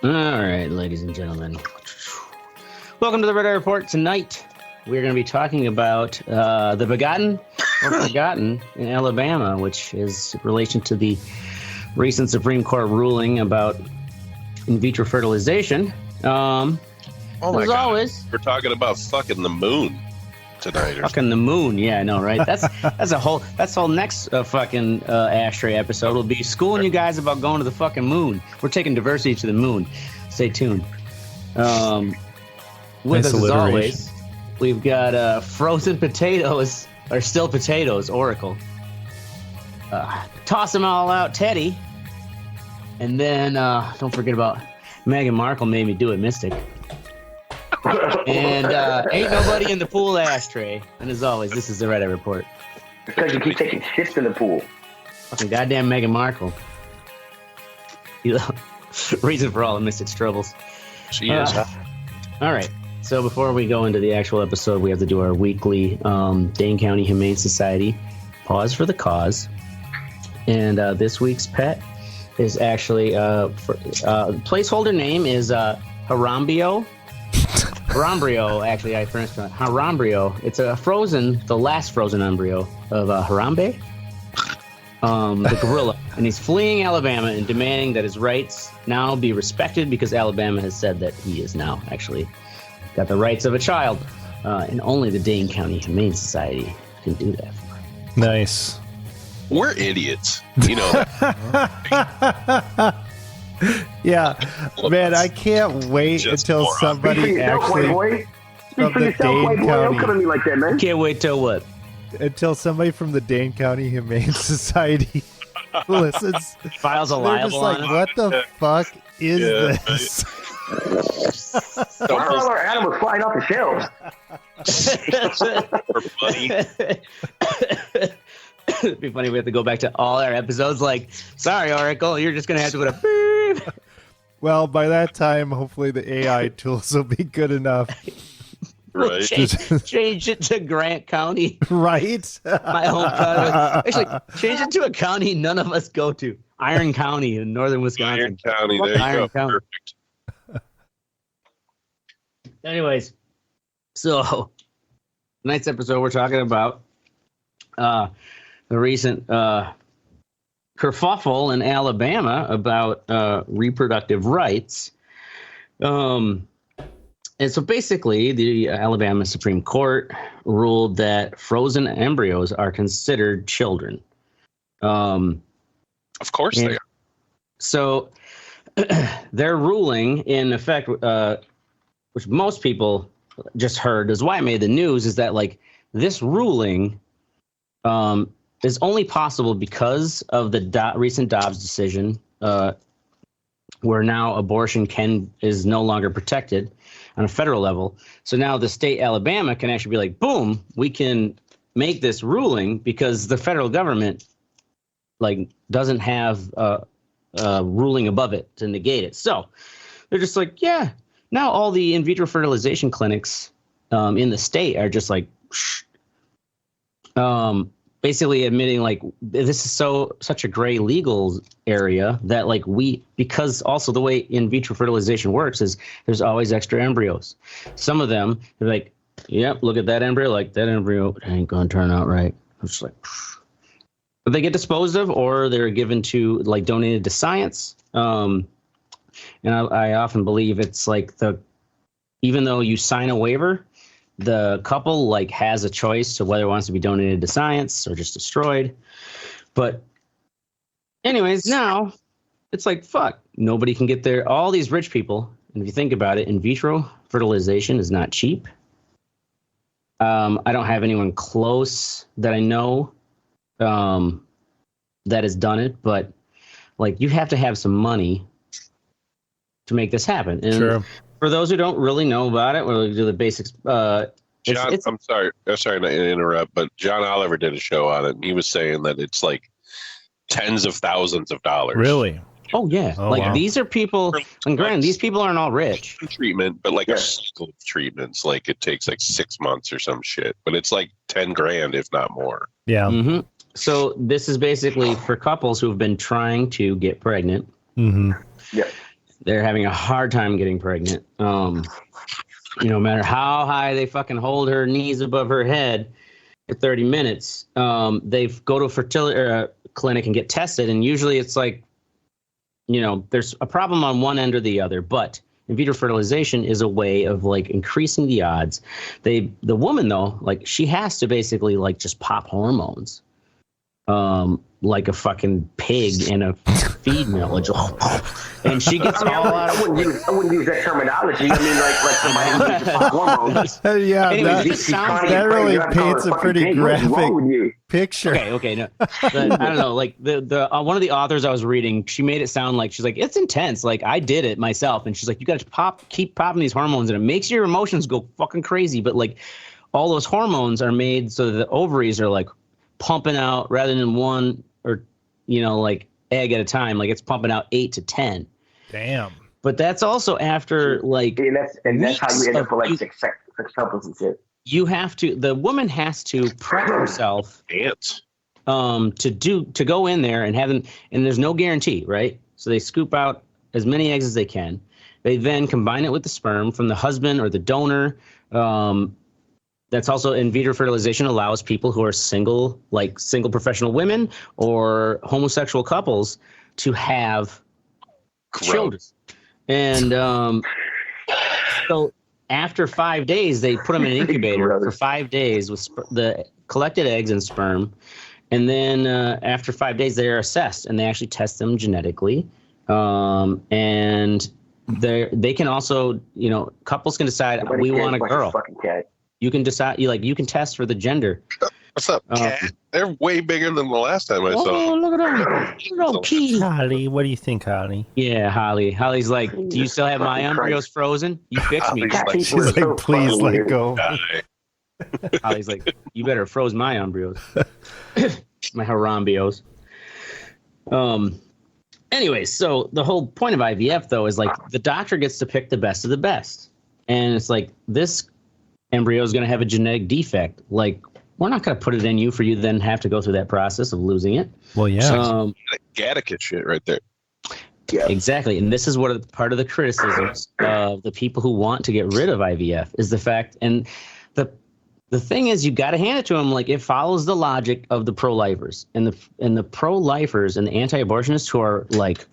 All right, ladies and gentlemen. Welcome to the Red Eye Report. Tonight, we're going to be talking about the Begotten or Forgotten in Alabama, which is in relation to the recent Supreme Court ruling about in vitro fertilization. Oh my as God. always, We're talking about fucking the moon tonight. fucking the moon. Yeah, I know, right? That's a whole next fucking ashtray episode will be schooling you guys about going to the fucking moon. We're taking diversity to the moon. Stay tuned. With us as always, we've got frozen potatoes, or still potatoes, Oracle. Toss them all out, Teddy. And then don't forget about Meghan Markle made me do it, Mistic. And ain't nobody in the pool ashtray. And as always, this is the Red Eye Report. Because you keep taking shits in the pool. Fucking goddamn Meghan Markle. Reason for all the Mystic's troubles. She is. All right. So before we go into the actual episode, we have to do our weekly Dane County Humane Society Pause for the Cause. And this week's pet is actually placeholder name is Harambio. Harambrio, actually, I pronounced it Harambrio. It's the last frozen embryo of Harambe, the gorilla. And he's fleeing Alabama and demanding that his rights now be respected because Alabama has said that he is now actually got the rights of a child. And only the Dane County Humane Society can do that for him. Nice. We're idiots. You know that. Yeah, man, I can't wait Just until moron. somebody Speak for yourself, actually Playboy. Speak from for the yourself, Dane Playboy. Don't come County, at me like that, man. Can't wait till what? until somebody from the Dane County Humane Society listens. Files a They're just liable like, on him. what the fuck is Yeah, this? Why are all our animals flying off the shelves? For money. It'd be funny if we have to go back to all our episodes like, sorry, Oracle, you're just going to have to put a beep. Well, by that time, hopefully the AI tools will be good enough, Right. Change it to Grant County, right? my home county. Actually, change it to a county none of us go to. Iron County in northern Wisconsin. Iron County. There you Iron go. County. Perfect. Anyways, so tonight's episode, we're talking about the recent kerfuffle in Alabama about reproductive rights. And so basically, the Alabama Supreme Court ruled that frozen embryos are considered children. Of course they are. So their ruling, in effect, which most people just heard, is why it made the news, is that like this ruling is only possible because of the recent Dobbs decision, where now abortion is no longer protected on a federal level. So now the state Alabama can actually be like, boom, we can make this ruling because the federal government like doesn't have a ruling above it to negate it. So they're just like, yeah, now all the in vitro fertilization clinics in the state are just like, basically admitting like this is such a gray legal area that like because also the way in vitro fertilization works is there's always extra embryos. Some of them they're like, yep, look at that embryo, like that embryo ain't gonna turn out right. I'm just like, but they get disposed of or they're given to like donated to science. And I often believe it's like even though you sign a waiver, the couple like has a choice to whether it wants to be donated to science or just destroyed. But anyways, now it's like, fuck, nobody can get there. All these rich people, and if you think about it, in vitro fertilization is not cheap. I don't have anyone close that I know that has done it, but like you have to have some money to make this happen. And Sure. For those who don't really know about it, we'll do the basics. John, I'm sorry. Sorry to interrupt, but John Oliver did a show on it, and he was saying that it's like tens of thousands of dollars. Really? Oh, yeah. Oh, like, wow. these are people, and granted, these people aren't all rich. Treatment, but like Yeah. a cycle of treatments, like it takes like 6 months or some shit, but it's like 10 grand, if not more. Yeah. Mm-hmm. So this is basically for couples who've been trying to get pregnant. Mm-hmm. Yeah. they're having a hard time getting pregnant. No matter how high they fucking hold her knees above her head for 30 minutes, they go to a fertility clinic and get tested. And usually it's like, there's a problem on one end or the other. But in vitro fertilization is a way of like increasing the odds. The woman, though, like she has to basically like just pop hormones. Like a fucking pig in a feed mill, and she gets all out of. I wouldn't use that terminology. I mean, like somebody who uses hormones. Yeah, Anyways, that really paints a pretty graphic picture. Okay, no, but I don't know. Like the one of the authors I was reading, she made it sound like she's like it's intense. Like I did it myself, and she's like, you got to keep popping these hormones, and it makes your emotions go fucking crazy. But like, all those hormones are made so that the ovaries are like pumping out rather than one or like egg at a time, like it's pumping out 8 to 10. Damn. But that's also after like that's how you end up with like sex couples and shit. The woman has to prep herself to go in there and have them, and there's no guarantee, right? So they scoop out as many eggs as they can. They then combine it with the sperm from the husband or the donor. That's also in vitro fertilization allows people who are single professional women or homosexual couples to have children. And so after 5 days, they put them in an incubator for 5 days with the collected eggs and sperm. And then after 5 days, they're assessed and they actually test them genetically. And they can also, couples can decide we want a girl. You can decide, you can test for the gender. What's up, cat? They're way bigger than the last time I saw. Oh, look at them. Little kitty. Holly, what do you think, Holly? Yeah, Holly. Holly's like, do you still have my embryos frozen? You fixed me. She's like, please let go. Holly's like, you better froze my embryos. My harambios. Anyways, so the whole point of IVF, though, is like the doctor gets to pick the best of the best. And it's like, this embryo is going to have a genetic defect. Like, we're not going to put it in you for you to then have to go through that process of losing it. Well, yeah. Gattaca shit right there. Yeah. Exactly. And this is what part of the criticisms of the people who want to get rid of IVF is the fact. And the thing is, you got to hand it to them. Like, it follows the logic of the pro-lifers and the pro-lifers and the anti-abortionists who are like,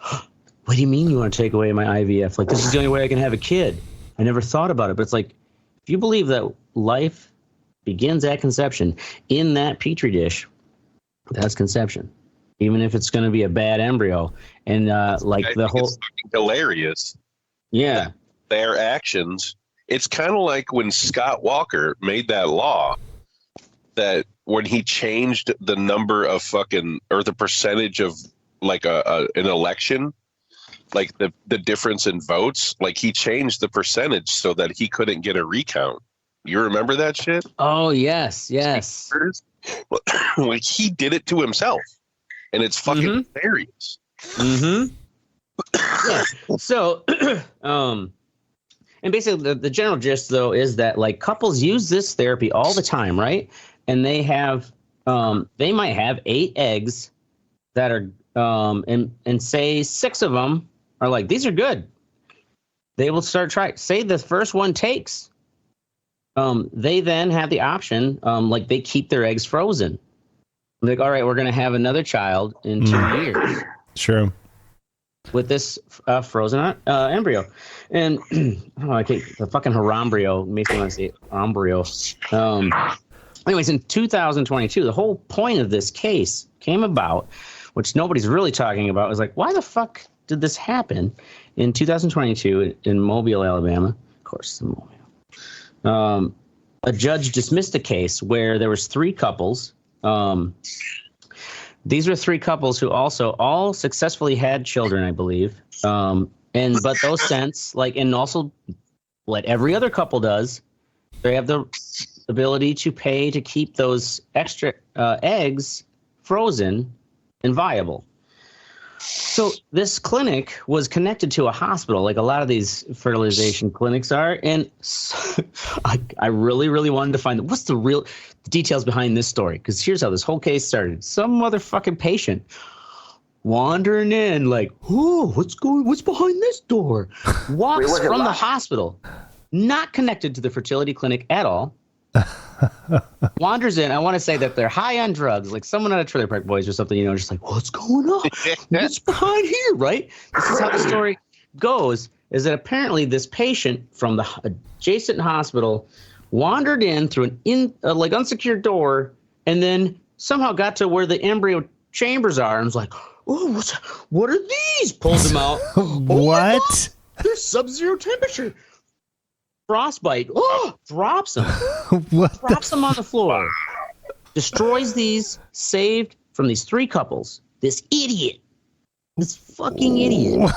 what do you mean you want to take away my IVF? Like, this is the only way I can have a kid. I never thought about it. But it's like, if you believe that life begins at conception in that petri dish, that's conception, even if it's going to be a bad embryo. And the whole it's fucking hilarious. Yeah, their actions. It's kind of like when Scott Walker made that law that when he changed the number of or the percentage of like an election, like the difference in votes, like he changed the percentage so that he couldn't get a recount. You remember that shit? Oh, yes. Like, he did it to himself, and it's fucking hilarious. Mm-hmm. Yeah. So, and basically the general gist, though, is that, like, couples use this therapy all the time, right? And they have, they might have 8 eggs that are, and say 6 of them are like, these are good. They will start trying. Say the first one takes. They then have the option, like they keep their eggs frozen. Like, all right, we're going to have another child in 2 years. Sure. With this frozen embryo. And the fucking harambryo makes me want to say embryo. Anyways, in 2022, the whole point of this case came about, which nobody's really talking about, was like, why the fuck did this happen in 2022 in Mobile, Alabama? Of course, in Mobile. A judge dismissed a case where there was 3 couples. These were 3 couples who also all successfully had children, I believe. But those since, like, and also what every other couple does, they have the ability to pay to keep those extra eggs frozen and viable. So this clinic was connected to a hospital, like a lot of these fertilization clinics are. And so I really, really wanted to find what's the real details behind this story. Because here's how this whole case started. Some motherfucking patient wandering in like, oh, what's behind this door? Walks Wait, from the hospital, not connected to the fertility clinic at all. Wanders in. I want to say that they're high on drugs, like someone out of Trailer Park Boys or something, just like, what's going on? What's behind here, right? This is how the story goes, is that apparently this patient from the adjacent hospital wandered in through an unsecured door and then somehow got to where the embryo chambers are and was like, oh, what are these? Pulls them out. What? They're sub-zero temperature. Frostbite. Oh, drops them. Drops them on the floor. Destroys these, saved from these 3 couples. This idiot. This fucking idiot.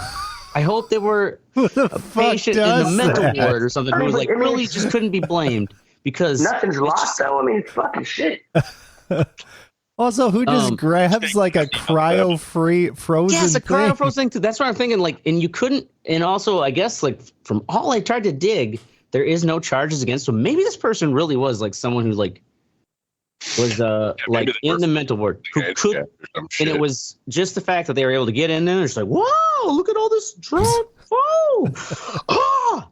I hope they were a patient in the mental ward or something who was like, really just couldn't be blamed because nothing's lost though. I mean, it's fucking shit. Also, who just grabs like a cryo-free frozen Yes, a thing? cryo-frozen thing too. That's what I'm thinking. Like, and you couldn't, and also I guess like from all I tried to dig, there is no charges against him. Maybe this person really was like someone who like was like in the mental ward who could, and it was just the fact that they were able to get in there. It's like, whoa, look at all this drug. Whoa. Ah!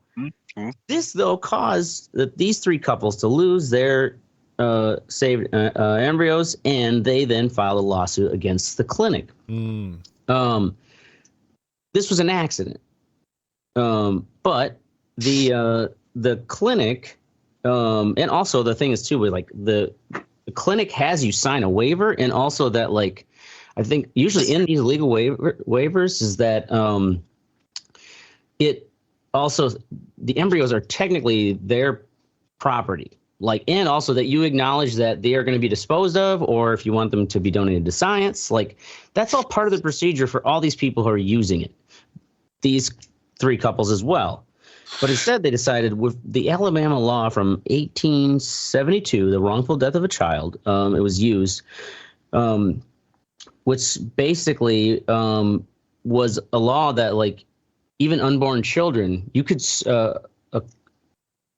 This though caused these 3 couples to lose their saved embryos, and they then filed a lawsuit against the clinic. This was an accident, but the clinic, and also the thing is too, with like the clinic has you sign a waiver, and also that like I think usually in these legal waivers is that it also the embryos are technically their property. Like, and also that you acknowledge that they are going to be disposed of, or if you want them to be donated to science, like that's all part of the procedure for all these people who are using it. These 3 couples as well. But instead they decided with the Alabama law from 1872, the wrongful death of a child, it was used, which basically was a law that like even unborn children, you could, a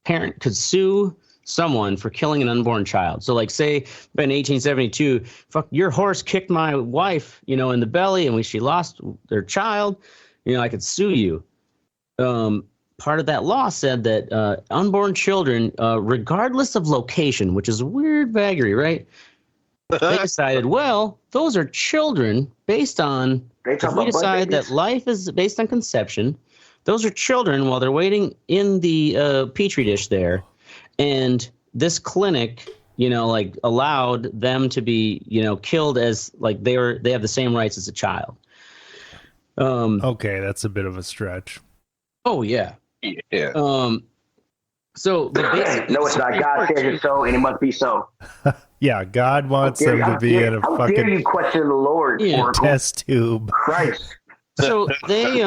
parent could sue someone for killing an unborn child. So like say in 1872, fuck, your horse kicked my wife, in the belly and she lost their child, I could sue you. Part of that law said that unborn children, regardless of location, which is weird vagary, right? They decided, well, those are children based on, if we decide that life is based on conception, those are children while they're waiting in the petri dish there. And this clinic, like allowed them to be, killed as like they have the same rights as a child. Okay, that's a bit of a stretch. Oh yeah. Yeah. So the basic, no, it's not. God says it so, and it must be so. Yeah, God wants them to be in a how dare fucking you question the Lord, Oracle? test tube. Christ. So they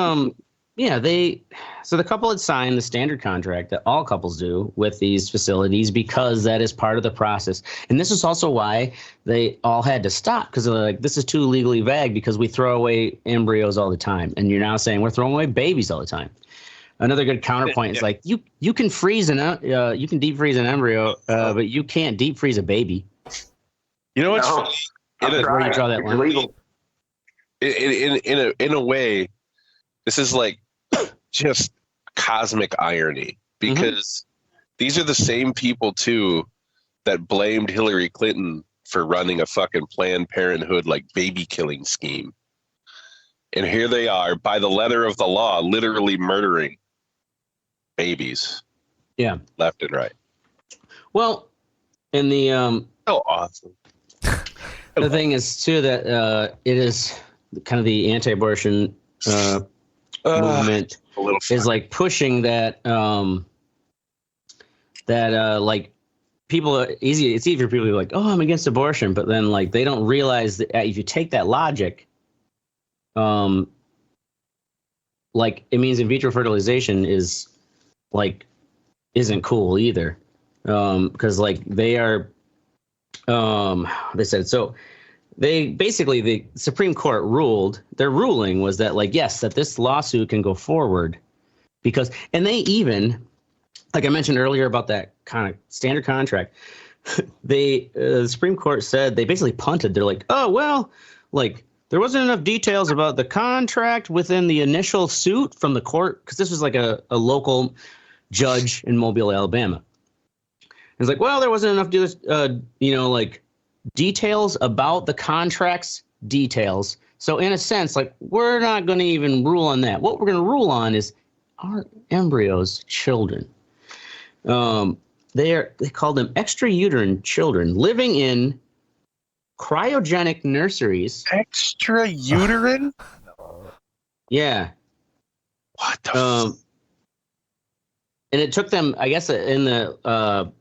so the couple had signed the standard contract that all couples do with these facilities because that is part of the process. And this is also why they all had to stop, because they're like, this is too legally vague because we throw away embryos all the time. And you're now saying we're throwing away babies all the time. Another good counterpoint is like you can freeze you can deep freeze an embryo, but you can't deep freeze a baby. You know what's funny? Where you draw that line? Illegal. In a way, this is like just cosmic irony, because these are the same people too that blamed Hillary Clinton for running a fucking Planned Parenthood like baby killing scheme. And here they are, by the letter of the law, literally murdering babies. Yeah. Left and right. Well, in the so awesome. The thing is too that it is kind of the anti-abortion movement is like pushing that like people it's easy for people to be like, oh, I'm against abortion, but then like they don't realize that if you take that logic, like it means in vitro fertilization is like isn't cool either, because like they are they said so. They basically, the Supreme Court ruled, their ruling was that like, yes, that this lawsuit can go forward because, and they even, like I mentioned earlier about that kind of standard contract, the Supreme Court said they basically punted. They're like, oh, well, like there wasn't enough details about the contract within the initial suit from the court, because this was like a local judge in Mobile, Alabama. It's like, well, there wasn't enough, like details about the contract's details. So in a sense, like, we're not going to even rule on that. What we're going to rule on is, are embryos children? They call them extrauterine children living in cryogenic nurseries. Extrauterine? Yeah. What the and it took them, I guess, in the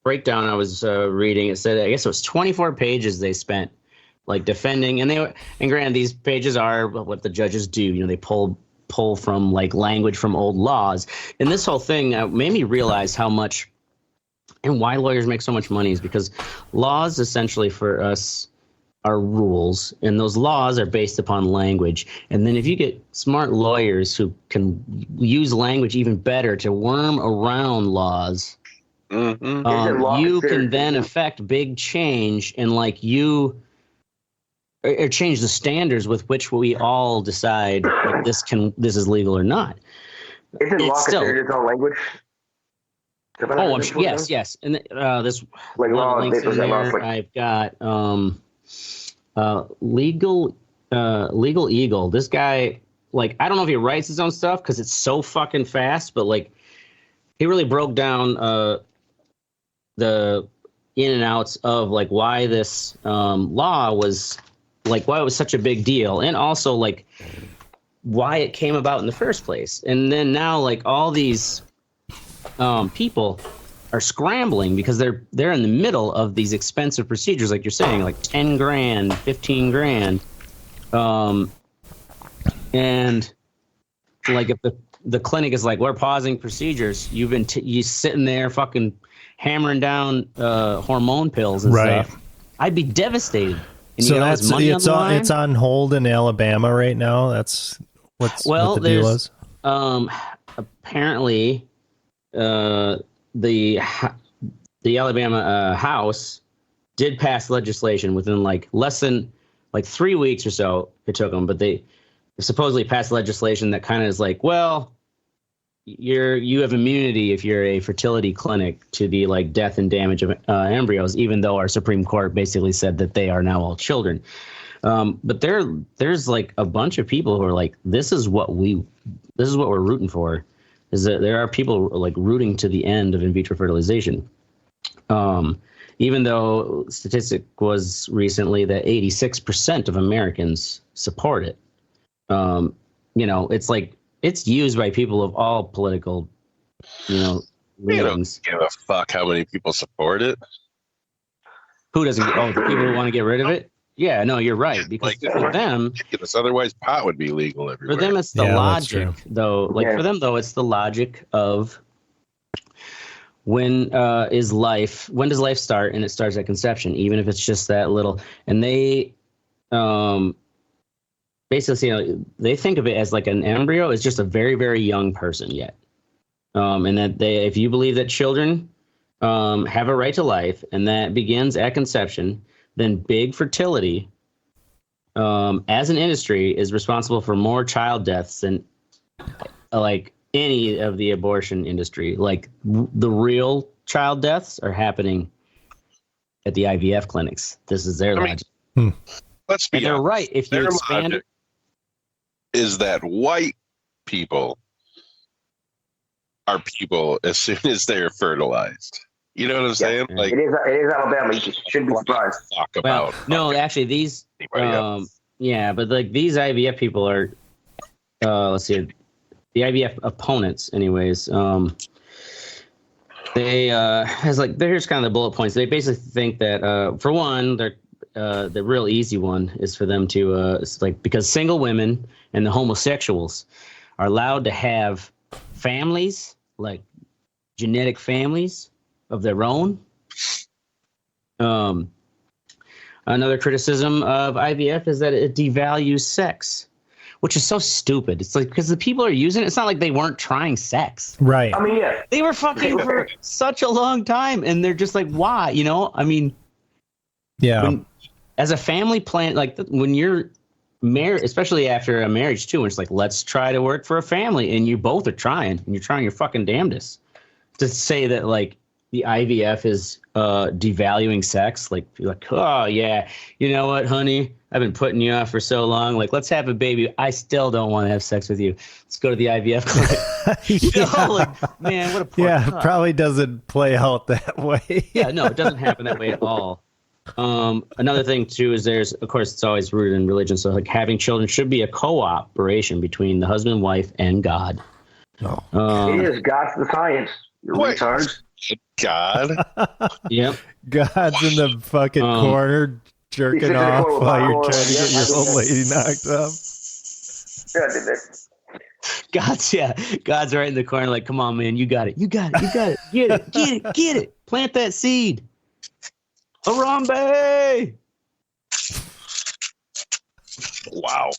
breakdown I was reading, it said, I guess it was 24 pages they spent like defending, and granted, these pages are what the judges do. You know, they pull from like language from old laws, and this whole thing made me realize how much and why lawyers make so much money is because laws essentially for us are rules, and those laws are based upon language. And then if you get smart lawyers who can use language even better to worm around laws, you can then affect big change and like or change the standards with which we all decide like, this is legal or not. Isn't law considered its own language? Oh, yes. And this like law links in there. I've got legal Eagle. This guy, like, I don't know if he writes his own stuff because it's so fucking fast, but like he really broke down the in and outs of like why this law was like why it was such a big deal, and also like why it came about in the first place. And then now like all these people are scrambling because they're in the middle of these expensive procedures, like you're saying, like 10 grand, 15 grand. And like if the clinic is like, we're pausing procedures, you've been you sitting there fucking hammering down hormone pills and stuff, I'd be devastated. And so it's on hold in Alabama right now. That's what the deal is. Apparently, the Alabama House did pass legislation within like less than like 3 weeks or so. It took them, but they supposedly passed legislation that kind of is like, well, you have immunity if you're a fertility clinic to the like death and damage of embryos, even though our Supreme Court basically said that they are now all children. But there's like a bunch of people who are like, this is what we're rooting for. Is that there are people like rooting to the end of in vitro fertilization. Even though statistic was recently that 86% of Americans support it. It's like, it's used by people of all political, leanings. You don't give a fuck how many people support it. Who doesn't? Oh, the people who want to get rid of it? Yeah, no, you're right. Because for them, otherwise pot would be legal everywhere. For them, it's the logic, though. Like for them, though, it's the logic of when does life start? And it starts at conception, even if it's just that little. And they, basically, they think of it as like an embryo is just a very, very young person yet. And that if you believe that children have a right to life and that begins at conception, then big fertility as an industry is responsible for more child deaths than like any of the abortion industry. Like the real child deaths are happening at the IVF clinics. This is their logic. Let's be honest. They're right. If you expand it, is that white people are people as soon as they're fertilized. You know what I'm saying? Like it is Alabama. You shouldn't be surprised. Talk about no, actually these but like these IVF people are let's see, the IVF opponents anyways, they here's kind of the bullet points. They basically think that for one, they're the real easy one is for them to it's like because single women and the homosexuals are allowed to have families, like genetic families of their own. Another criticism of IVF is that it devalues sex, which is so stupid. It's like because the people are using it, it's not like they weren't trying sex. Right. I mean, yeah. They were fucking for such a long time, and they're just like, why? I mean, yeah. As a family plan, like when you're especially after a marriage too, when it's like, let's try to work for a family, and you both are trying, and you're trying your fucking damnedest to say that like the IVF is devaluing sex. Like, you're like, oh yeah, you know what, honey, I've been putting you off for so long. Like, let's have a baby. I still don't want to have sex with you. Let's go to the IVF clinic. You know, like, man, what a poor yeah, cup. Probably doesn't play out that way. Yeah, no, it doesn't happen that way at all. Another thing too is there's, of course, it's always rooted in religion. So like having children should be a cooperation between the husband, wife, and God. Oh. It is. God's the science. You're retards. God. Yep. God's in the fucking corner jerking off while you're trying to get your old lady knocked up. God's right in the corner, like, come on, man, you got it, get it, plant that seed. Harambe! Wow.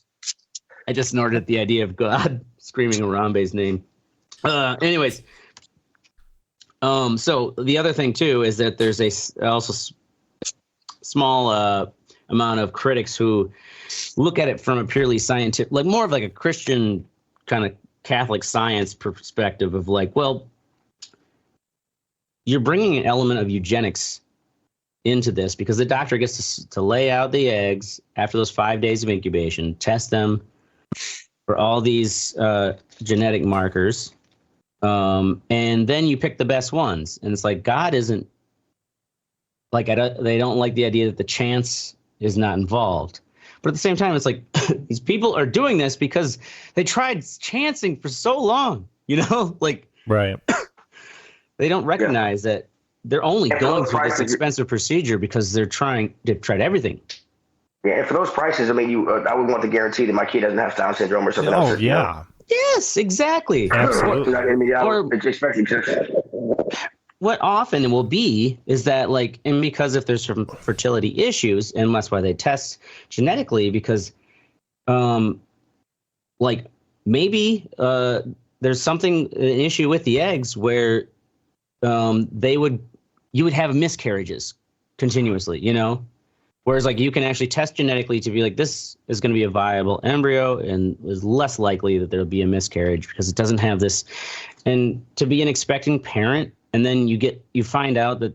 I just snorted at the idea of God screaming Harambe's name. Anyways, so the other thing too is that there's also small amount of critics who look at it from a purely scientific, like more of like a Christian kind of Catholic science perspective of like, well, you're bringing an element of eugenics into this because the doctor gets to lay out the eggs after those 5 days of incubation, test them for all these genetic markers, and then you pick the best ones. And it's like, God isn't like, they don't like the idea that the chance is not involved. But at the same time, it's like these people are doing this because they tried chancing for so long, you know, like, right. They don't recognize that they're only going through this expensive procedure because they've tried everything. Yeah, and for those prices, I mean, I would want to guarantee that my kid doesn't have Down syndrome or something else. Oh, yeah. Yes, exactly. Absolutely. It's expecting what often will be is that, like, and because if there's some fertility issues, and that's why they test genetically, because, like, maybe there's an issue with the eggs where you would have miscarriages continuously, you know? Whereas, like, you can actually test genetically to be like, this is going to be a viable embryo and is less likely that there'll be a miscarriage because it doesn't have this. And to be an expecting parent, and then you find out that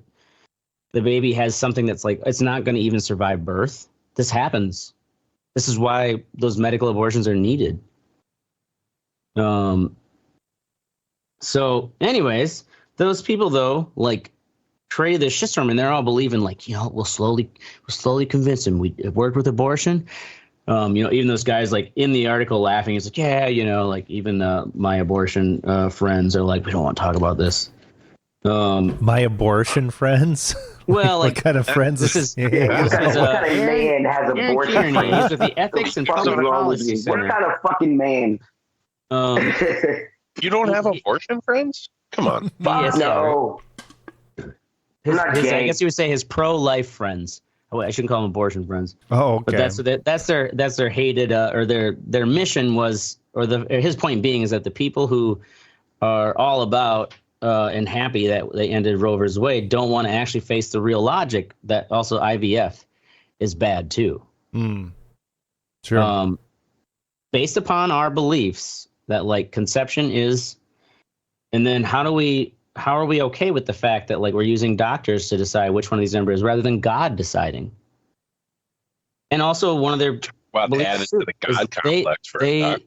the baby has something that's like, it's not going to even survive birth. This happens. This is why those medical abortions are needed. So anyways, those people though, like, created this shitstorm, and they're all believing like, you know, we'll slowly convince him. We worked with abortion. You know, even those guys like in the article laughing, it's like, yeah, you know, like even my abortion friends are like, we don't want to talk about this. My abortion friends? Well, like, what kind of friends? This is what kind of man has abortion? He's with the ethics and public policy center. What kind of fucking man? You don't have abortion friends? Come on. Yes, no. I guess you would say his pro-life friends. Oh, I shouldn't call them abortion friends. Oh, okay. But that's their hated or their mission was, or his point being is that the people who are all about and happy that they ended Roe vs. Wade don't want to actually face the real logic that also IVF is bad too. Sure. Based upon our beliefs that like conception is, and then how are we okay with the fact that like we're using doctors to decide which one of these embryos rather than God deciding? And also one of their added to the God complex for a doc.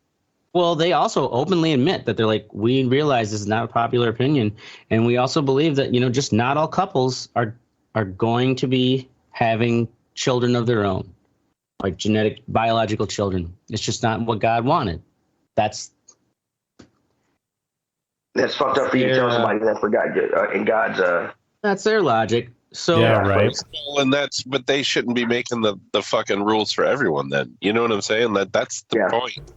Well, they also openly admit that they're like, we realize this is not a popular opinion, and we also believe that, you know, just not all couples are going to be having children of their own, like genetic biological children. It's just not what God wanted. That's fucked up for you to tell somebody that for God in God's. That's their logic. So yeah, right. But they shouldn't be making the fucking rules for everyone. Then you know what I'm saying? That's the point.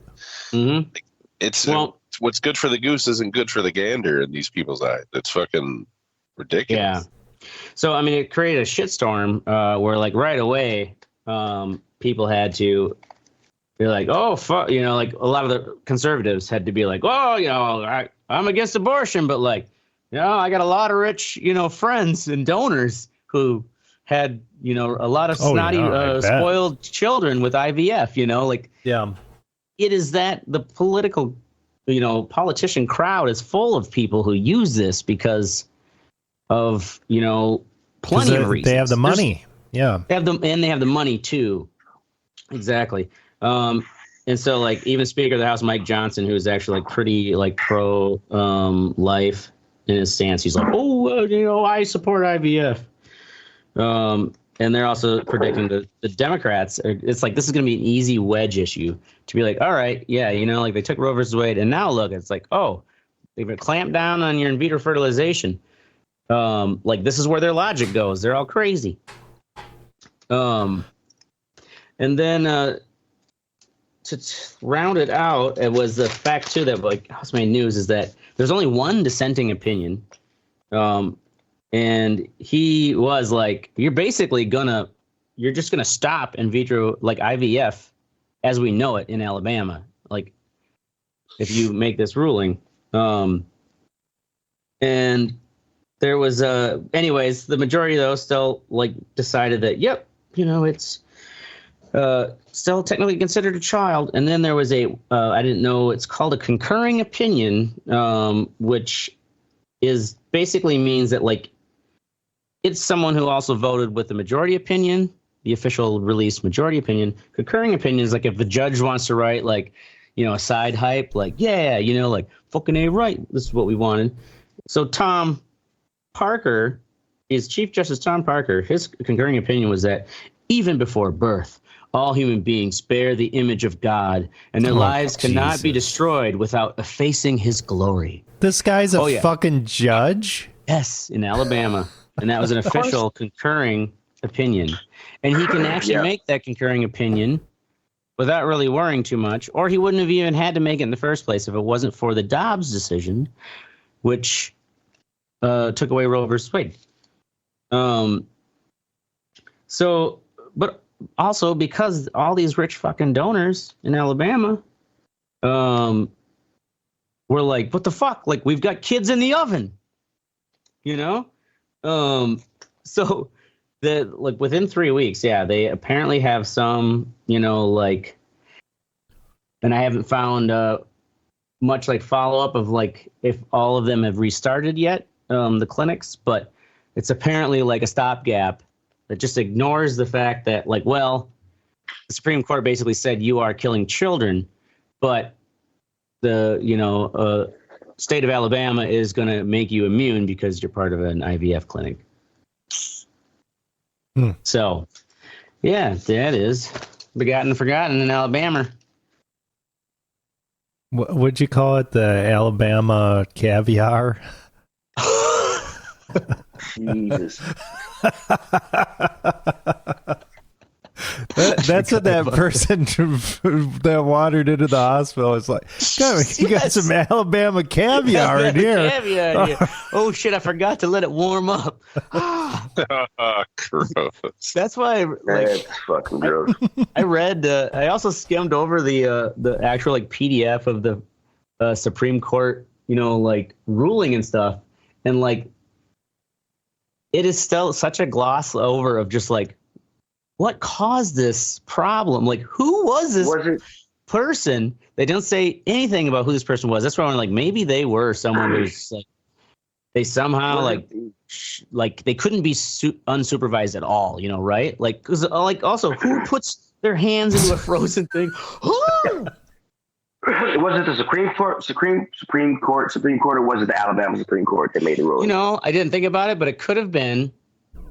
Mm-hmm. It's what's good for the goose isn't good for the gander in these people's eyes. It's fucking ridiculous. Yeah. So I mean, it created a shitstorm where like right away, people had to be like, oh fuck, you know, like a lot of the conservatives had to be like, oh, you know, I'm against abortion, but like, you know, I got a lot of rich, you know, friends and donors who had a lot of snotty, spoiled children with IVF. It is that the political, politician crowd is full of people who use this because of plenty of reasons. They have the money. They have the money too. Exactly. And so even Speaker of the House Mike Johnson, who's actually pretty pro life in his stance, he's like, I support IVF. And they're also predicting the Democrats. It's like this is going to be an easy wedge issue to be like, all right, yeah, they took Roe versus Wade, and now look, it's like, they've been clamped down on your in vitro fertilization. This is where their logic goes. They're all crazy. And then to round it out, it was the fact too that House made news is that there's only one dissenting opinion. And he was like, you're just gonna stop in vitro IVF as we know it in Alabama. If you make this ruling. And there was anyways, the majority though still decided that, yep, it's still technically considered a child. And then there was I didn't know, it's called a concurring opinion, which is basically means that it's someone who also voted with the majority opinion, the official released majority opinion. Concurring opinion is if the judge wants to write a side hype, fucking A right, this is what we wanted. So Tom Parker, Chief Justice Tom Parker, his concurring opinion was that even before birth, all human beings bear the image of God, and their lives cannot be destroyed without effacing his glory. This guy's a fucking judge? Yes, in Alabama. And that was an official concurring opinion. And he can actually make that concurring opinion without really worrying too much, or he wouldn't have even had to make it in the first place if it wasn't for the Dobbs decision, which took away Roe versus Wade. But also because all these rich fucking donors in Alabama were like, what the fuck? We've got kids in the oven, So within 3 weeks, they apparently have some, and I haven't found much follow up of if all of them have restarted yet, the clinics, but it's apparently a stopgap that just ignores the fact that the Supreme Court basically said you are killing children, but the state of Alabama is going to make you immune because you're part of an IVF clinic. So, yeah, that is Begotten and Forgotten in Alabama. What'd you call it? The Alabama caviar? Jesus. That's what that person that wandered into the hospital is like. You got some Alabama caviar in here. Caviar in here. Oh shit! I forgot to let it warm up. Gross. That's why. That's fucking gross. I read. I also skimmed over the actual PDF of the Supreme Court, ruling and stuff, and it is still such a gloss over of just what caused this problem? Who was this person? They don't say anything about who this person was. That's why I'm maybe they were someone who's they somehow they couldn't be unsupervised at all, right? Because also who puts their hands into a frozen thing? Was it the Supreme Court, or was it the Alabama Supreme Court that made the ruling? I didn't think about it, but it could have been.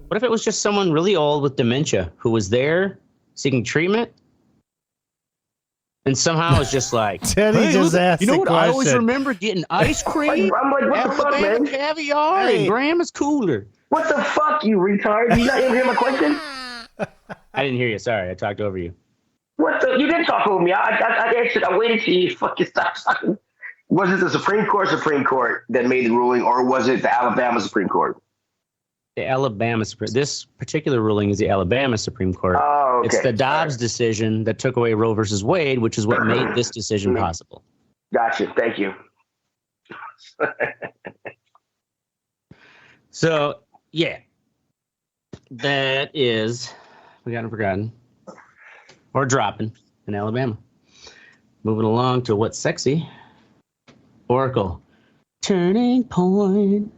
What if it was just someone really old with dementia who was there seeking treatment? And somehow it's just Teddy just asked you know what? question. I always remember getting ice cream. I'm what the fuck, man? Caviar and grandma's cooler. What the fuck, you retard? You not even hear my question? I didn't hear you. Sorry, I talked over you. What the? You didn't talk over me. I answered. I waited till you fucking stop talking. Was it the Supreme Court that made the ruling, or was it the Alabama Supreme Court? The Alabama Supreme. This particular ruling is the Alabama Supreme Court. Oh, okay. It's the Dobbs decision that took away Roe versus Wade, which is what made this decision possible. Gotcha. Thank you. So, yeah. that is Begotten Forgotten or dropping in Alabama. Moving along to what's sexy. Oracle. Turning Point.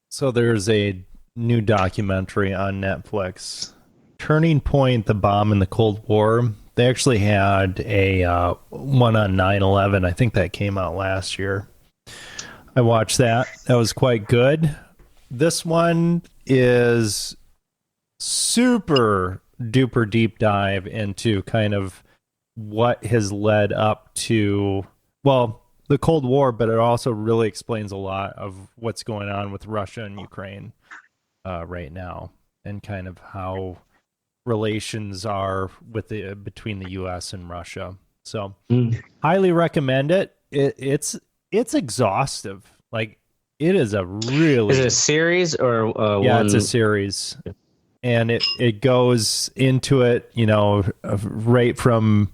So there's a new documentary on Netflix, Turning Point: The Bomb in the Cold War. They actually had a one on 9/11. I think that came out last year. I watched that. That was quite good. This one is super duper deep dive into kind of what has led up to, well, the Cold War, but it also really explains a lot of what's going on with Russia and Ukraine right now, and kind of how relations are with between the U.S. and Russia. So, highly recommend it. It's exhaustive. Like, it is a really. Is it a series or yeah, one? It's a series, and it goes into it. You know, right from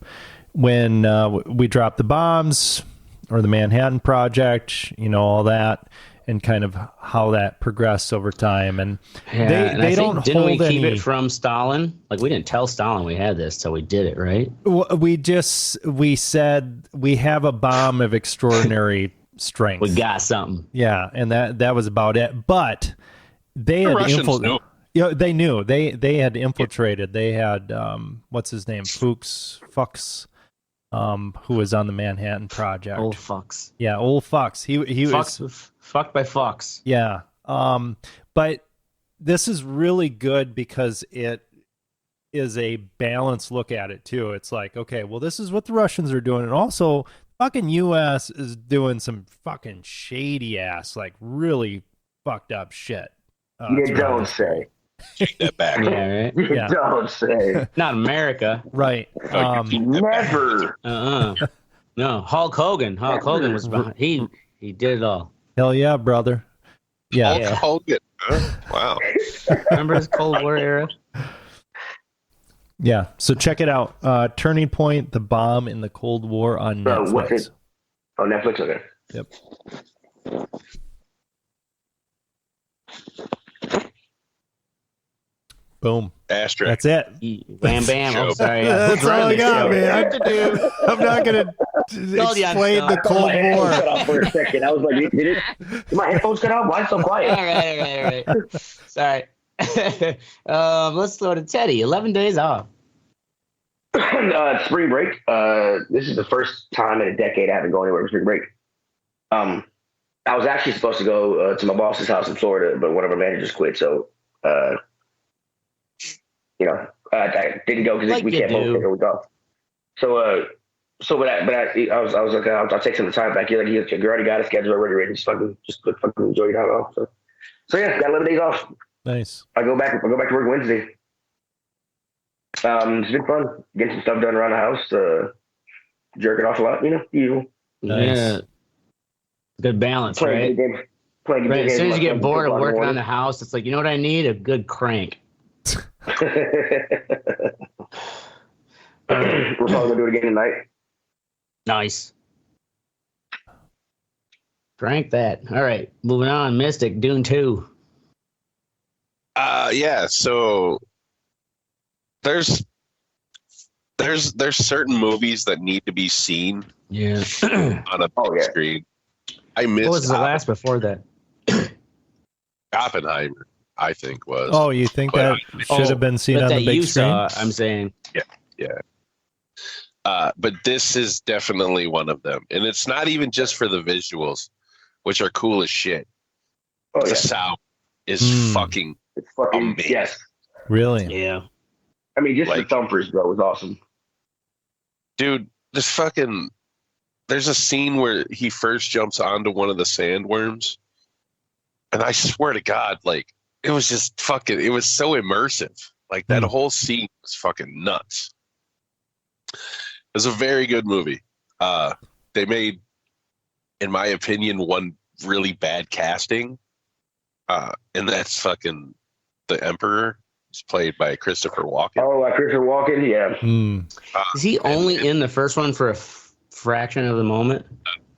when we dropped the bombs, or the Manhattan Project, you know, all that, and kind of how that progressed over time. And Yeah, they don't didn't we hold keep any. it from Stalin? Like, we didn't tell Stalin we had this till we did it, right? We said we have a bomb of extraordinary strength. We got something. Yeah, and that was about it. But they had Russians knew. Yeah, they knew. They had infiltrated. They had what's his name? Fuchs. Who was on the Manhattan Project. Old fucks. Yeah, old Fuchs. He was Fucked by Fox. yeah. But this is really good because it is a balanced look at it too. It's like, okay, well, this is what the Russians are doing, and also fucking U.S. is doing some fucking shady ass, like really fucked up shit. You don't say. Take that back. Yeah, right. You Yeah. don't say. Not America. Right. Never. No, Hulk Hogan. Hulk Hogan was behind. He did it all. Hell yeah, brother. Yeah. Hulk Hogan. Huh? Wow. Remember his Cold War era? Yeah. So check it out. Turning Point: The Bomb in the Cold War on Netflix. What's it? Oh, Netflix. Okay. Yep. Boom. Asterisk. That's it. Bam, bam. Oh, sorry. That's all I got, man. I'm not gonna Told you I'd explain stop. the Cold My headphones cut War. off for a second. I was like, did my headphones cut off? Why is it so All quiet? right. Sorry. Let's throw to Teddy. 11 days off. Spring break. This is the first time in a decade I haven't gone anywhere for spring break. I was actually supposed to go to my boss's house in Florida, but one of our managers quit, so I didn't go because Like we you can't both do. take a week off. But I was like, I'll take some of the time back. You're like, you already got a schedule already ready. Just fucking enjoy your time off. So yeah, got 11 days off. Nice. I go back to work Wednesday. It's been fun. Getting some stuff done around the house. Jerking off a lot, usual. Nice. Yeah. Good balance, Playing right? video games. Playing video Right. As games soon as with you my get son bored of until working 5 on the house, it's like, you know what I need? A good crank. We're probably gonna do it again tonight. Nice. Drank that. All right. Moving on. Mistic, Dune 2. Yeah. So there's certain movies that need to be seen Yeah. on a big screen. I What missed was the last before that? Oppenheimer. I think was. Oh, you think But that should have been seen But on that the big you screen? saw, I'm saying. But this is definitely one of them, and it's not even just for the visuals, which are cool as shit. Oh The yeah, sound is fucking it's fucking amazing. yes. Really? Yeah. I mean, just Like- the thumpers, bro, was awesome. dude. There's a scene where he first jumps onto one of the sandworms, and I swear to God, like it was just fucking. It was so immersive. Like that whole scene was fucking nuts. It was a very good movie. They made, in my opinion, one really bad casting, and that's fucking the Emperor. It's played by Christopher Walken. Oh, Christopher Walken, yeah. Hmm. Is he only in the first one for a fraction of the moment?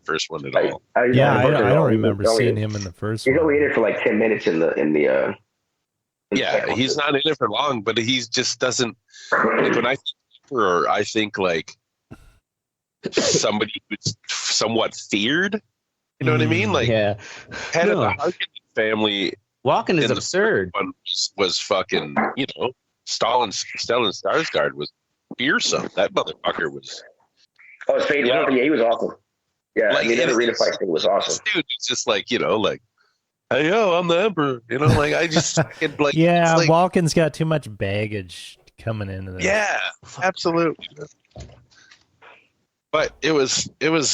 first one at all. I don't remember seeing him in the first one. He's only in it for like 10 minutes in the Yeah, he's not in it for long, but he just doesn't. Like when I think Emperor, I think like somebody who's somewhat feared. You know what I mean? Like, yeah, head of the Harkonnen family. Walken is absurd. One was fucking, Stellan Skarsgård was fearsome. That motherfucker was. Oh, it's Fade Walken. Yeah, he was awesome. Yeah, like, the arena fight thing was awesome. Dude, it's just like, like, hey, yo, I'm the Emperor. Like, I just like. Yeah, like, Walken's got too much baggage coming into this. Yeah, absolutely. But it was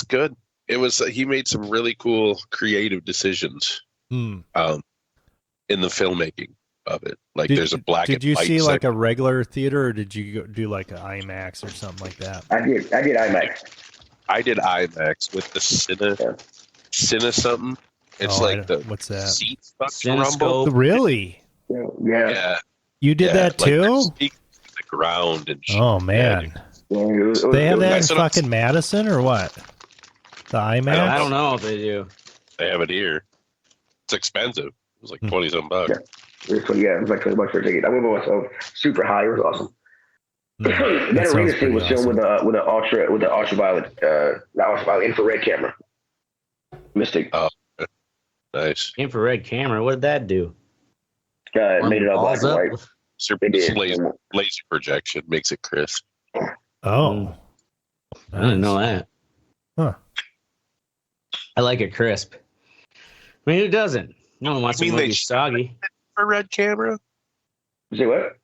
good. He made some really cool creative decisions in the filmmaking of it. Like there's a black and white. Did you see like a regular theater, or did you do like an IMAX or something like that? I did IMAX. I did IMAX with the Cine something. It's what's that? Seats rumble. Really? Yeah. You did that too? Like the ground and shit. Oh man. They have that in fucking Madison or what? The IMAX? I don't know if they do. They have it here. It's expensive. It was like 20-some bucks. Yeah, it was like $20 for a ticket. I went by myself. Super high. It was awesome. That arena scene was filmed with the ultraviolet, not ultraviolet, infrared camera. Mystic. Oh, nice. Infrared camera. What did that do? Made it all black and white. Laser projection makes it crisp. Oh, I didn't know that. Huh. I like it crisp. I mean, who doesn't? No one wants to movie soggy. Infrared camera? Say what?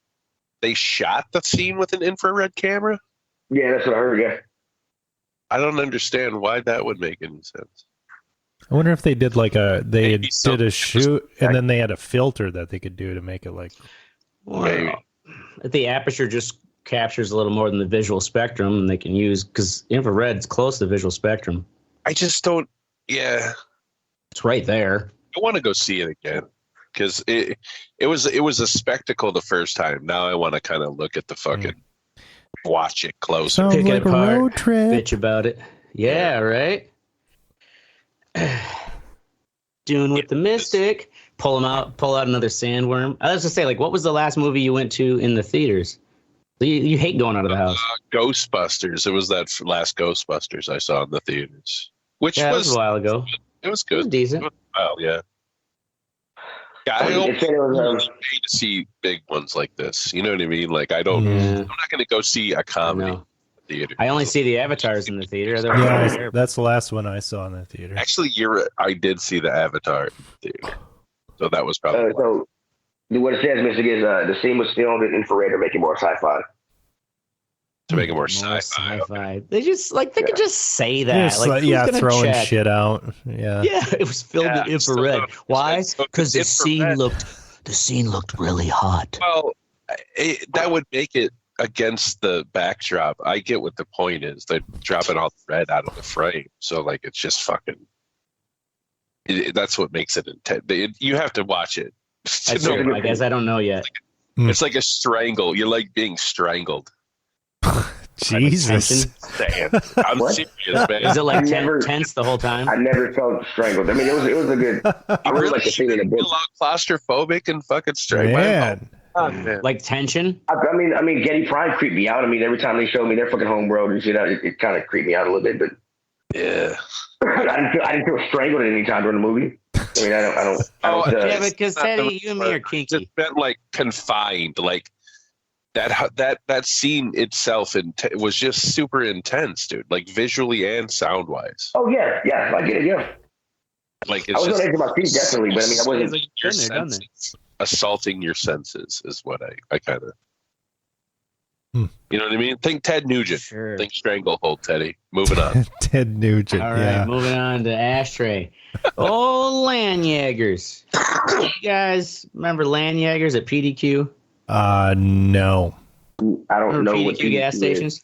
They shot the scene with an infrared camera? Yeah, that's what I heard, yeah. I don't understand why that would make any sense. I wonder if they did like did a shoot and then they had a filter that they could do to make it like. Maybe. If the aperture just captures a little more than the visual spectrum, and they can use, because infrared's close to the visual spectrum. I just don't. Yeah, it's right there. I want to go see it again because it was a spectacle the first time. Now I want to kind of look at the fucking watch it closer, Sounds pick like it apart, a road trip. bitch about it. Yeah, right. Dune with the Mistic. Pull out another sandworm. I was gonna say, like, what was the last movie you went to in the theaters? You hate going out of the house. Ghostbusters. It was that last Ghostbusters I saw in the theaters, which was a while ago. It was good. It was decent. Well, yeah. Yeah, I don't pay to see big ones like this. You know what I mean? Like, I don't. I'm not going to go see a comedy in the theater. I only see the Avatars in the theater. Yeah, that's the last one I saw in the theater. Actually, I did see the Avatar in the theater, so that was probably. So, what it says, Mystic, is the scene was filmed in infrared to make it more sci-fi. To make it more sci-fi. Okay. They just they could just say that. Throwing shit out. Yeah. Yeah, it was filmed in infrared. Why? Because the scene looked really hot. Well, that would make it against the backdrop. I get what the point is. They're dropping all the red out of the frame, so like it's just fucking. That's what makes it intense. You have to watch it. I guess I don't know yet. It's like a strangle. You're like being strangled. Jesus. I'm serious, man. Is it like tense the whole time? I never felt strangled. I mean, it was a good. I really like the scene in the book. Claustrophobic and fucking strangled. Man. Like tension? I mean, Getty Pride creeped me out. I mean, every time they showed me their fucking home road and shit, it kind of creeped me out a little bit. But yeah, I didn't feel strangled at any time during the movie. I mean, I don't. Yeah, because Teddy, you and me are kinky. It's been like confined, like. That scene itself was just super intense, dude. Like visually and sound wise. Oh yeah, I get it. Yeah. Like I was on the edge of my seat definitely, but I mean, I wasn't. Like your senses, assaulting your senses is what I kind of. You know what I mean? Think Ted Nugent. Sure. Think Stranglehold, Teddy. Moving on. Ted Nugent. All right, moving on to Ashtray. Oh, Landjagers. You guys remember Landjagers at PDQ? No. I don't know PDQ what gas stations.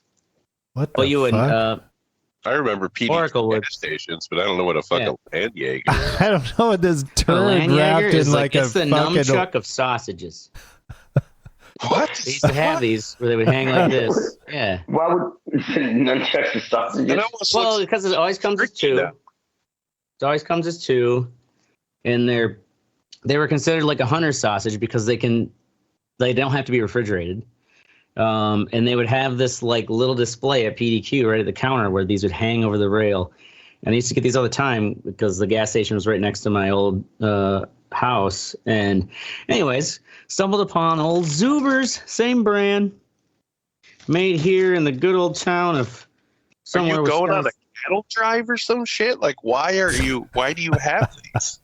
What the well, you fuck? wouldn't. I remember PDQ gas stations, but I don't know what a fucking Landjager is. I don't know what this turd wrapped in like a it's the fucking nunchuck of sausages. What? They used to have these where they would hang like this. Yeah. Why would nunchucks and sausages? Well, because it always comes with two. It always comes as two, and they were considered like a hunter sausage because they don't have to be refrigerated. And they would have this like little display at PDQ right at the counter where these would hang over the rail. And I used to get these all the time because the gas station was right next to my old house. And anyways, stumbled upon old Zuber's, same brand, made here in the good old town of somewhere. Are you going on a cattle drive or some shit? Like, why do you have these?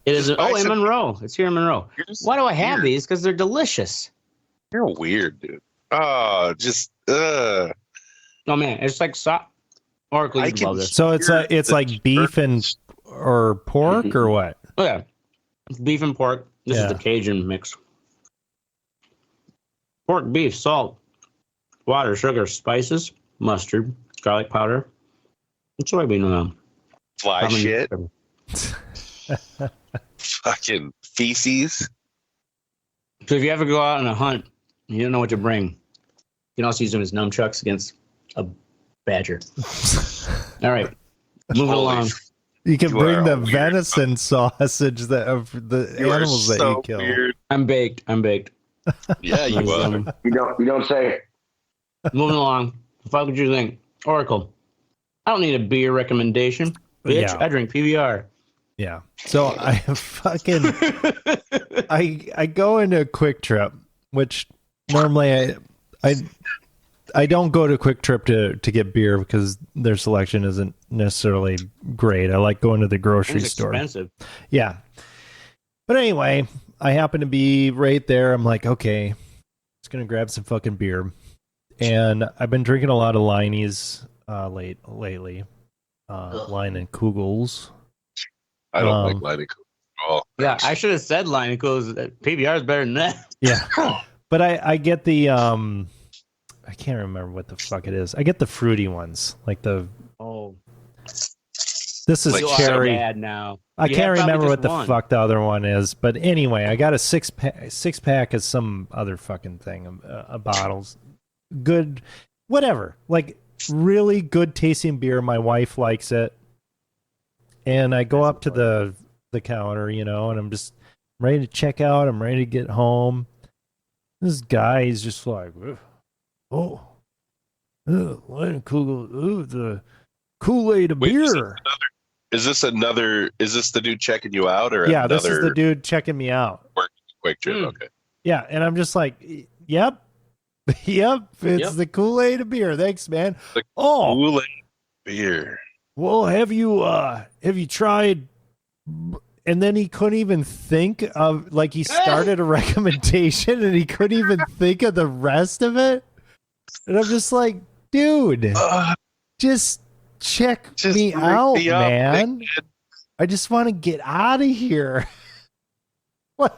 It is. In Monroe. It's here in Monroe. Why do I have these? Because they're delicious. You're weird, dude. Oh, just Oh man, it's like Oracle. You love this. So it's like beef or pork or what? Oh yeah, it's beef and pork. This is the Cajun mix. Pork, beef, salt, water, sugar, spices, mustard, garlic powder, and soybean oil. Fly shit. Fucking feces. So if you ever go out on a hunt, and you don't know what to bring, you can also use them as nunchucks against a badger. All right, moving along. You can bring the venison sausage of the animals that you kill. Weird. I'm baked. Yeah, you are. You don't say. Moving along. What would you think, Oracle? I don't need a beer recommendation, bitch. Yeah. I drink PBR. Yeah. So I fucking I go into a Quick Trip, which normally I don't go to Quick Trip to get beer because their selection isn't necessarily great. I like going to the grocery store. Expensive. Yeah. But anyway, I happen to be right there. I'm like, okay, just gonna grab some fucking beer. And I've been drinking a lot of Leinies lately. Line and Kugels. I don't like Line and Kugels at all. Yeah, I should have said Line and Kugels. PBR is better than that. Yeah. But I get the I can't remember what the fuck it is. I get the fruity ones, like the this is Like cherry. So bad now. I You can't have remember probably what the just one. fuck the other one is, but anyway, I got a six pack of some other fucking thing, bottles. Good, whatever. Like really good tasting beer. My wife likes it, and I go up to the counter, and I'm just ready to check out. I'm ready to get home. This guy is just like, Kugel, the Kool-Aid of beer. Is this the dude checking you out or Yeah, another this is the dude checking me out. Quick Trip? Okay. Yeah, and I'm just like, yep, it's the Kool-Aid of beer. Thanks, man. The Kool-Aid beer. Well, have you tried? And then he couldn't even think of, like, he started a recommendation and he couldn't even think of the rest of it. And I'm just like, dude, just check me out, man. I just want to get out of here. What?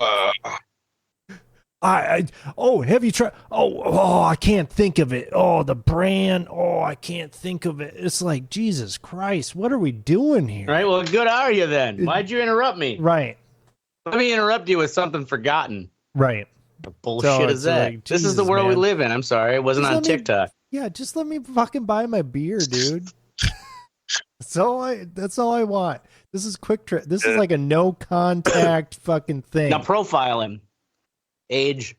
Have you tried? I can't think of it. The brand. I can't think of it. It's like, Jesus Christ, what are we doing here? All right, well, good are you then? Why'd you interrupt me? Right. Let me interrupt you with something forgotten. Right. What bullshit is that? Like, this is the world we live in. I'm sorry, it wasn't Just on let me- TikTok. Yeah, just let me fucking buy my beer, dude. That's all I want. This is Quick Trip. This is like a no contact fucking thing. Now profile him. Age,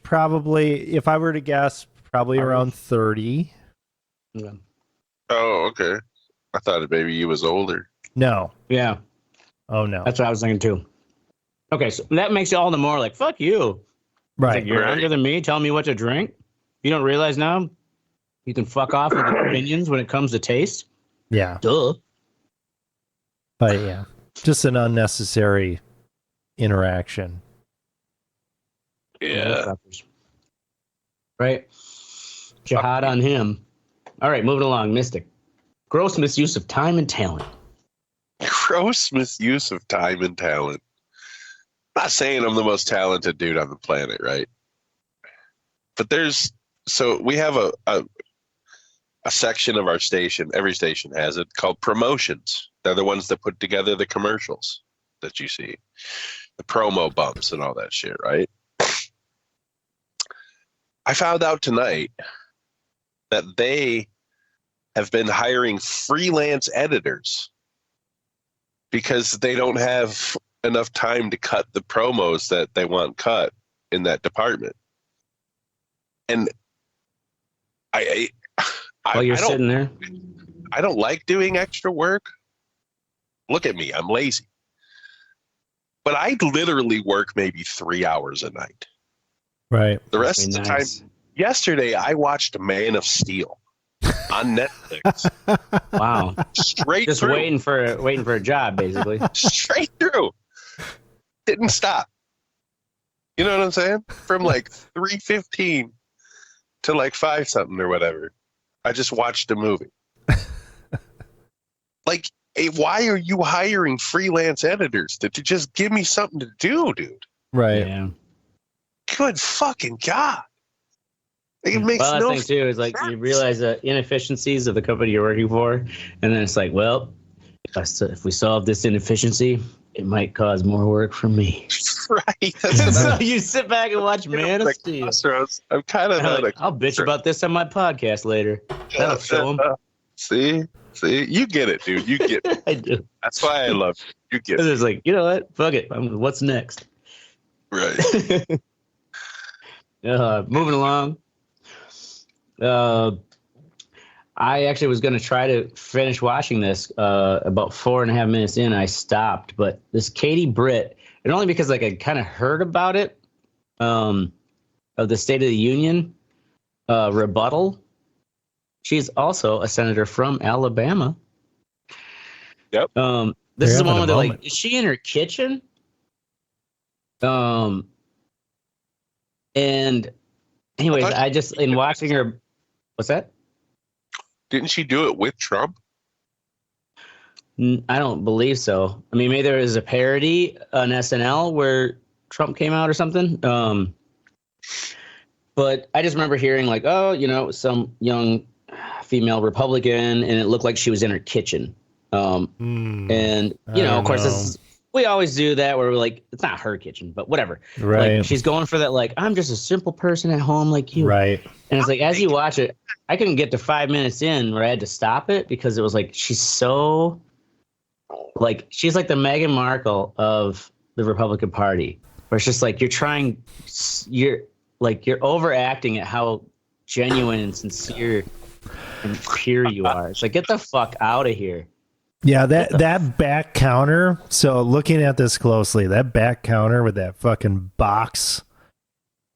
probably, if I were to guess, probably around 30. Yeah. Oh, okay. I thought maybe you was older. No. Yeah. Oh, no. That's what I was thinking too. Okay, so that makes you all the more like, fuck you. Right. Like, you're younger than me, telling me what to drink. You don't realize now you can fuck off with opinions when it comes to taste? Yeah. Duh. But yeah, just an unnecessary interaction. Yeah. Right? Jihad on him. All right, moving along. Mistic. Gross misuse of time and talent. Gross misuse of time and talent. I'm not saying I'm the most talented dude on the planet, right? But we have a section of our station, every station has it, called promotions. They're the ones that put together the commercials that you see, the promo bumps and all that shit, right? I found out tonight that they have been hiring freelance editors because they don't have enough time to cut the promos that they want cut in that department. And While you're sitting there, I don't like doing extra work. Look at me, I'm lazy. But I literally work maybe 3 hours a night. Right. The rest of the time, yesterday I watched Man of Steel on Netflix. Wow. Straight Just through. waiting for a job, basically. Straight through. Didn't stop. You know what I'm saying? From like 3:15 to like 5 something or whatever. I just watched a movie. Like, hey, why are you hiring freelance editors to just give me something to do, dude? Right. Yeah. Good fucking God. It makes Well, no that thing too is like you realize the inefficiencies of the company you're working for, and then it's like, well, if we solve this inefficiency, it might cause more work for me. right. That's So you sit back and watch Man of Steel. I'm kind of Like, I'll bitch about this on my podcast later. That'll show them. See, you get it, dude. You get it. I do. That's why I love you. You get it. It's like, you know what? Fuck it. What's next? Right. Moving along. I actually was going to try to finish watching this. About 4.5 minutes in, I stopped. But this Katie Britt, and only because like I kind of heard about it, of the State of the Union rebuttal. She's also a senator from Alabama. Yep. This is the one where they're like, is she in her kitchen? And anyways, I just in watching her. What's that? Didn't she do it with Trump? I don't believe so. I mean, maybe there was a parody on SNL where Trump came out or something. But I just remember hearing like, oh, you know, some young female Republican, and it looked like she was in her kitchen. And you know, of course, we always do that where we're like, it's not her kitchen, but whatever. Right. Like, she's going for that. Like, I'm just a simple person at home like you. Right. And it's like, as you watch it, I couldn't get to 5 minutes in where I had to stop it because it was like, she's so like, she's like the Meghan Markle of the Republican Party, where it's just like, you're overacting at how genuine and sincere and pure you are. It's like, get the fuck out of here. Yeah, that back counter. So looking at this closely, that back counter with that fucking box,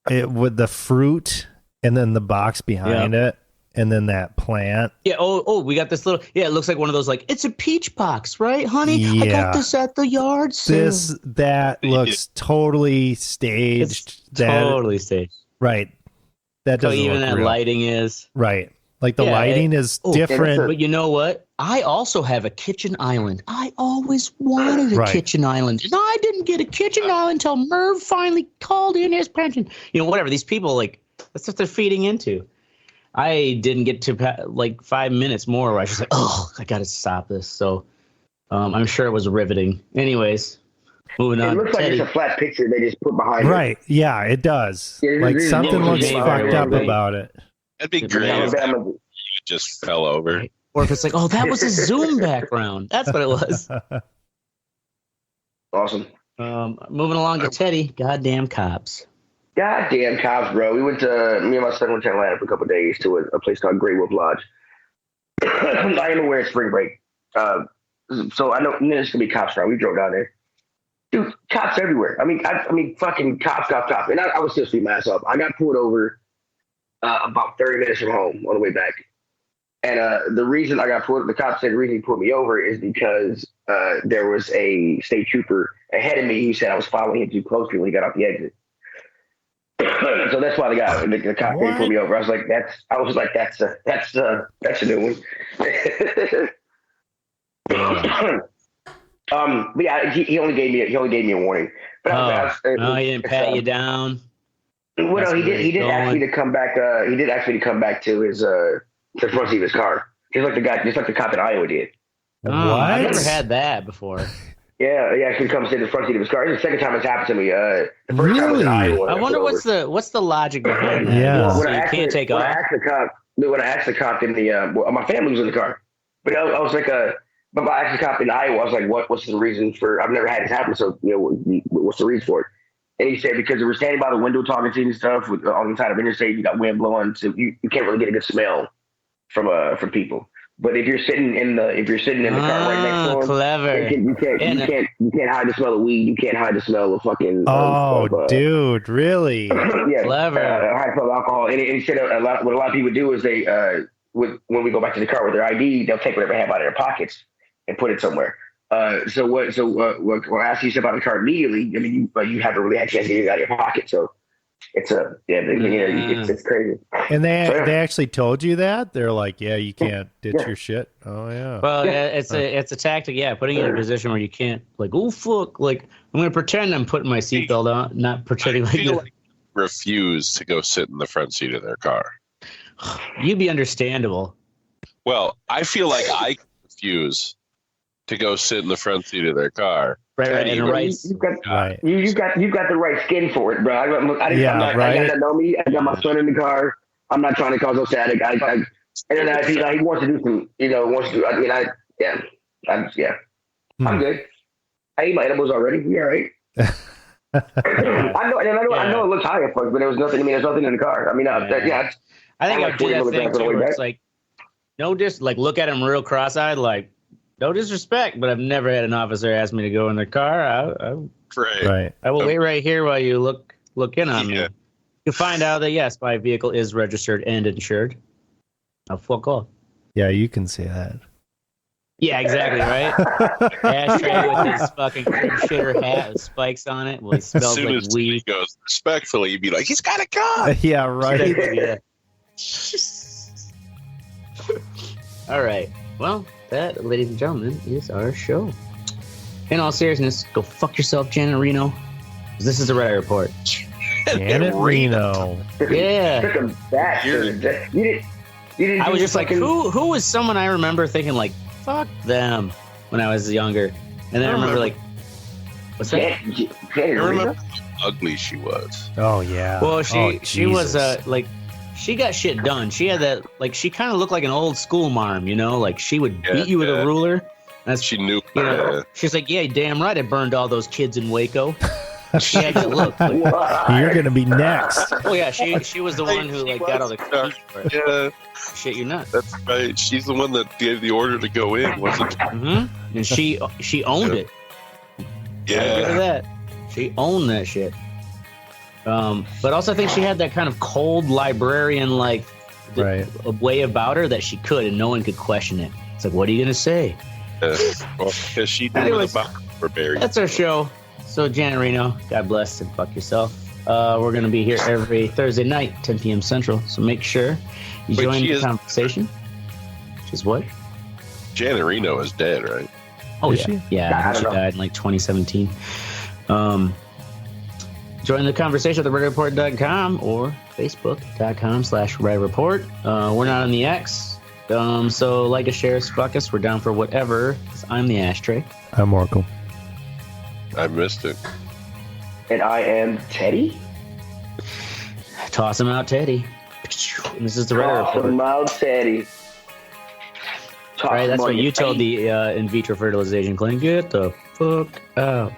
with the fruit, and then the box behind it, and then that plant. Yeah. Oh, we got this little. Yeah, it looks like one of those. Like, it's a peach box, right, honey? Yeah. I got this at the yard sale. That looks totally staged. Totally staged. Right. That doesn't even look that real. lighting is right. Like the lighting is different. But you know what? I also have a kitchen island. I always wanted a kitchen island. And I didn't get a kitchen island until Merv finally called in his pension. You know, whatever. These people, like, that's what they're feeding into. I didn't get to, like, 5 minutes more where I was just like, oh, I got to stop this. So I'm sure it was riveting. Anyways, moving on. It looks like it's a flat picture they just put behind it. Right. Yeah, it does. Yeah, like something looks fucked up about it. That'd be great if you just fell over. Or if it's like, oh, that was a Zoom background. That's what it was. Awesome. Moving along to Teddy. Goddamn cops. Goddamn cops, bro. We went to, me and my son went to Atlanta for a couple of days to a place called Grey Wolf Lodge. I am aware it's spring break. So I know there's going to be cops around. We drove down there. Dude, cops everywhere. I mean, fucking cops. And I was still speaking my ass off. I got pulled over about 30 minutes from home on the way back. And the reason I got pulled, the cop said the reason he pulled me over is because there was a state trooper ahead of me who said I was following him too closely when he got off the exit. So that's why the cop came pulled me over. I was like, that's a new one. But yeah, he only gave me a warning. But he didn't pat you down. Well, no, he did ask me to come back. He did ask me to come back to his the front seat of his car, just like the cop in Iowa did. What? I've never had that before. Yeah, he actually comes to the front seat of his car. It's the second time it's happened to me. The first time was in Iowa. I wonder what's the logic behind that. Yeah, so you can't take off. I asked the cop, when I actually copped in the, my family was in the car, but I was like, but I actually copped in Iowa. I was like, what's the reason for? I've never had this happen, so what's the reason for it? And he said because we were standing by the window talking to you and stuff on the side of interstate, you got wind blowing, so you can't really get a good smell from people. But if you're sitting in the car right next to them, clever. You can't hide the smell of weed. You can't hide the smell of fucking. Dude, really? Yeah, clever. High smell of alcohol. And he said what a lot of people do is they when we go back to the car with their ID, they'll take whatever they have out of their pockets and put it somewhere. So what I asked you about the car immediately, I mean, you haven't really had a chance to get it out of your pocket, so it's it's crazy. And they actually told you that? They're like, yeah, you can't ditch your shit. Oh yeah. Well, it's a tactic, putting you in a position where you can't, like, oh fuck, like I'm gonna pretend I'm putting my seatbelt on, not pretending like refuse to go sit in the front seat of their car. You'd be understandable. Well, I feel like I refuse to go sit in the front seat of their car. Right. You've got the right skin for it, bro. I got to know me. I got my son in the car. I'm not trying to cause no static. And then if he wants to do some, I'm good. I ate my edibles already. We all right. I know it looks high at first, but there was nothing. I mean, there's nothing in the car. I mean, I think I'd do that thing too, where it's like, look at him real cross-eyed, like, no disrespect, but I've never had an officer ask me to go in their car. I will wait right here while you look in on me. You find out that yes, my vehicle is registered and insured. I'll fuck off. Yeah, you can see that. Yeah, exactly, right? Ashtray with his fucking shitter hat with spikes on it. Well, he smells like weed. As soon as he goes respectfully, you'd be like, he's got a gun. Yeah, right. Yeah. All right. Well, that, ladies and gentlemen, is our show. In all seriousness, go fuck yourself, Janet Reno. This is the Red Eye Report. Janet Reno. Yeah. I was just like, who was someone I remember thinking like, fuck them when I was younger. And then I remember like, what's that? I remember how ugly she was. Oh, yeah. Well, she was like, she got shit done. She had that, like, she kind of looked like an old school marm, like she would beat you with a ruler. That's, she knew. She's like, yeah, damn right, I burned all those kids in Waco. She had that look. Like, you're gonna be next. Oh yeah, she was the one who like got all the for it. Yeah. Shit, you nuts. That's right. She's the one that gave the order to go in, wasn't she? Mm-hmm. And she owned it. Yeah. Look at that. She owned that shit. But also I think she had that kind of cold librarian like a way about her that she could, and no one could question it. It's like, what are you gonna say? Because she did it about barbarian. That's our show. So Janet Reno, God bless and fuck yourself. We're gonna be here every Thursday night, 10 p.m. Central. So make sure you join the conversation. Which is what? Janet Reno is dead, right? Oh yeah, she? Yeah. She died in like 2017. Join the conversation at theredreport.com or facebook.com/redreport. We're not on the X. So like us, share us, fuck us. We're down for whatever. I'm the Ashtray. I'm Oracle. I'm Mistic. And I am Teddy. Toss him out, Teddy. And this is the Red Report. Toss him out, Teddy. Right, that's what you told the in vitro fertilization clinic. Get the fuck out.